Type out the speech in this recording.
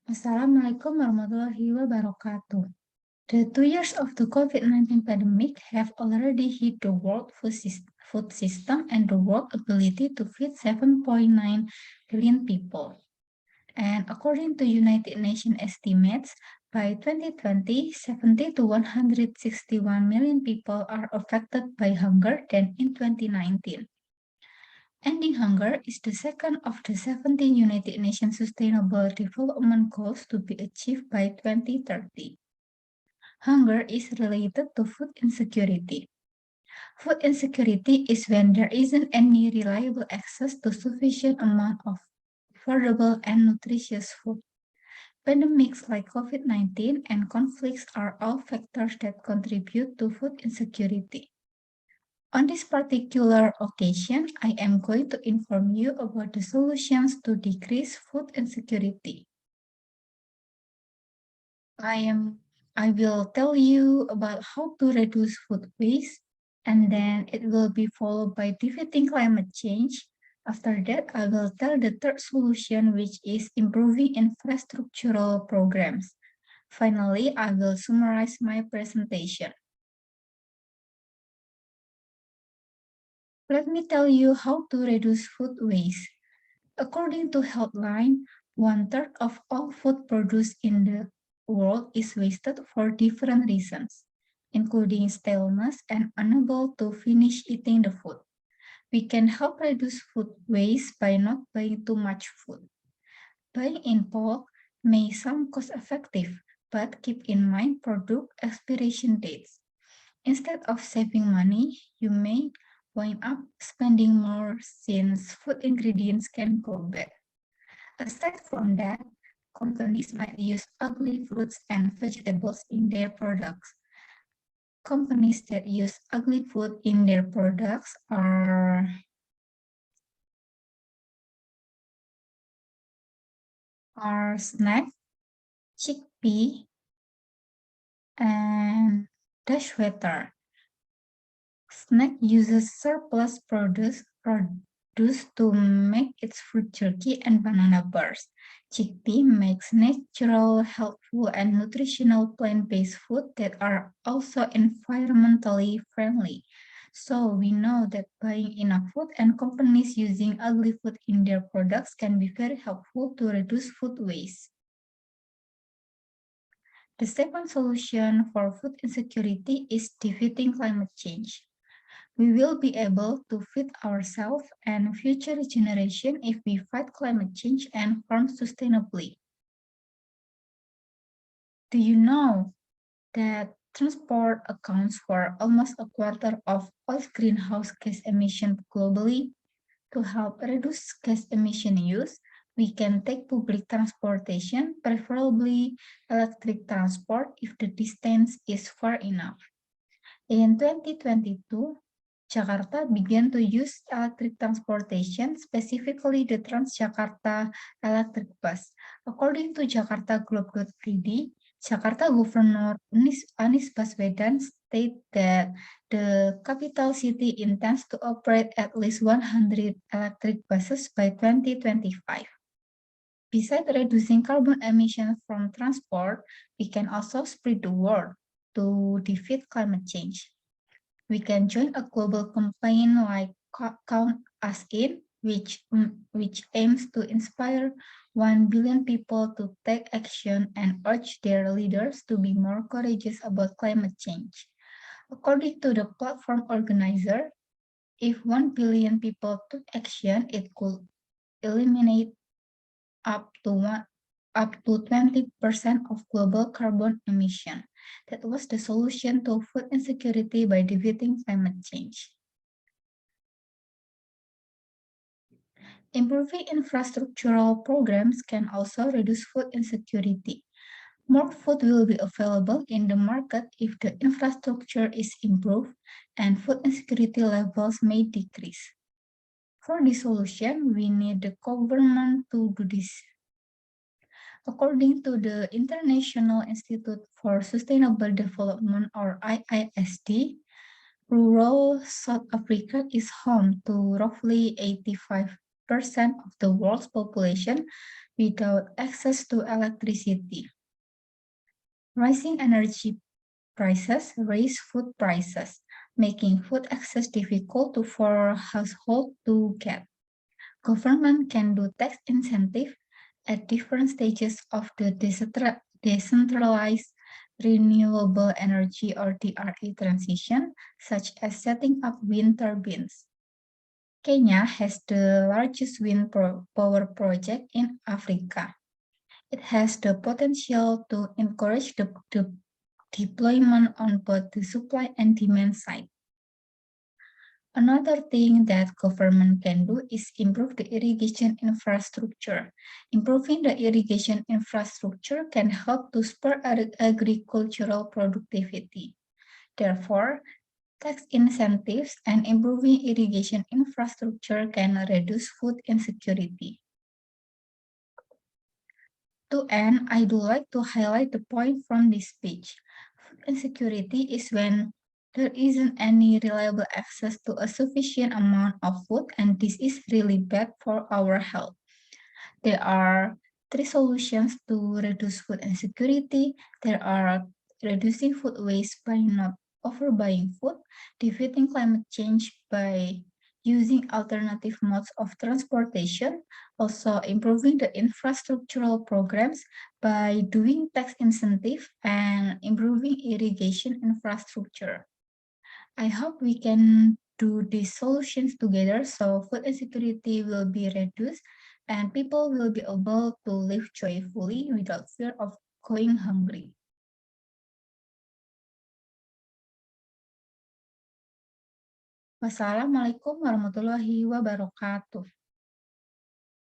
Assalamualaikum warahmatullahi wabarakatuh. The 2 years of the COVID-19 pandemic have already hit the world food system and the world ability to feed 7.9 billion people. And according to United Nations estimates, by 2020, 70 to 161 million people are affected by hunger than in 2019. Ending hunger is the second of the 17 United Nations Sustainable Development Goals to be achieved by 2030. Hunger is related to food insecurity. Food insecurity is when there isn't any reliable access to sufficient amount of affordable and nutritious food. Pandemics like COVID-19 and conflicts are all factors that contribute to food insecurity. On this particular occasion, I am going to inform you about the solutions to decrease food insecurity. I will tell you about how to reduce food waste, and then it will be followed by defeating climate change. After that, I will tell the third solution, which is improving infrastructural programs. Finally, I will summarize my presentation. Let me tell you how to reduce food waste. According to Healthline, 1/3 of all food produced in the world is wasted for different reasons, including staleness and unable to finish eating the food. We can help reduce food waste by not buying too much food. Buying in bulk may sound cost-effective, but keep in mind product expiration dates. Instead of saving money, you may wind up spending more since food ingredients can go bad. Aside from that, companies might use ugly fruits and vegetables in their products. Companies that use ugly food in their products are Snack, Chickpea, and Dashwater. Snack uses surplus produce to make its fruit jerky and banana bars. Chickpea makes natural, healthful, and nutritional plant-based food that are also environmentally friendly. So we know that buying enough food and companies using ugly food in their products can be very helpful to reduce food waste. The second solution for food insecurity is defeating climate change. We will be able to feed ourselves and future generations if we fight climate change and farm sustainably. Do you know that transport accounts for almost a quarter of all greenhouse gas emissions globally? To help reduce gas emission use, we can take public transportation, preferably electric transport if the distance is far enough. In 2022, Jakarta began to use electric transportation, specifically the Transjakarta electric bus. According to jakartaglobe.id, Jakarta Governor Anies Baswedan stated that the capital city intends to operate at least 100 electric buses by 2025. Besides reducing carbon emissions from transport, we can also spread the word to defeat climate change. We can join a global campaign like Count Us In, which aims to inspire 1 billion people to take action and urge their leaders to be more courageous about climate change. According to the platform organizer, if 1 billion people took action, it could eliminate up to 20% of global carbon emission. That was the solution to food insecurity by defeating climate change. Improving infrastructural programs can also reduce food insecurity. More food will be available in the market if the infrastructure is improved, and food insecurity levels may decrease. For this solution, we need the government to do this. According to the International Institute for Sustainable Development, or IISD, rural South Africa is home to roughly 85 of the world's population without access to electricity. Rising energy prices raise food prices, making food access difficult for households to get. Government can do tax incentive at different stages of the decentralized renewable energy or DRE transition, such as setting up wind turbines. Kenya has the largest wind power project in Africa. It has the potential to encourage the deployment on both the supply and demand side. Another thing that government can do is improve the irrigation infrastructure. Improving the irrigation infrastructure can help to spur agricultural productivity. Therefore, tax incentives and improving irrigation infrastructure can reduce food insecurity. To end, I would like to highlight the point from this speech. Food insecurity is when there isn't any reliable access to a sufficient amount of food, and this is really bad for our health. There are three solutions to reduce food insecurity. There are reducing food waste by not overbuying food, defeating climate change by using alternative modes of transportation, also improving the infrastructural programs by doing tax incentive and improving irrigation infrastructure. I hope we can do these solutions together so food insecurity will be reduced and people will be able to live joyfully without fear of going hungry. Wassalamualaikum warahmatullahi wabarakatuh.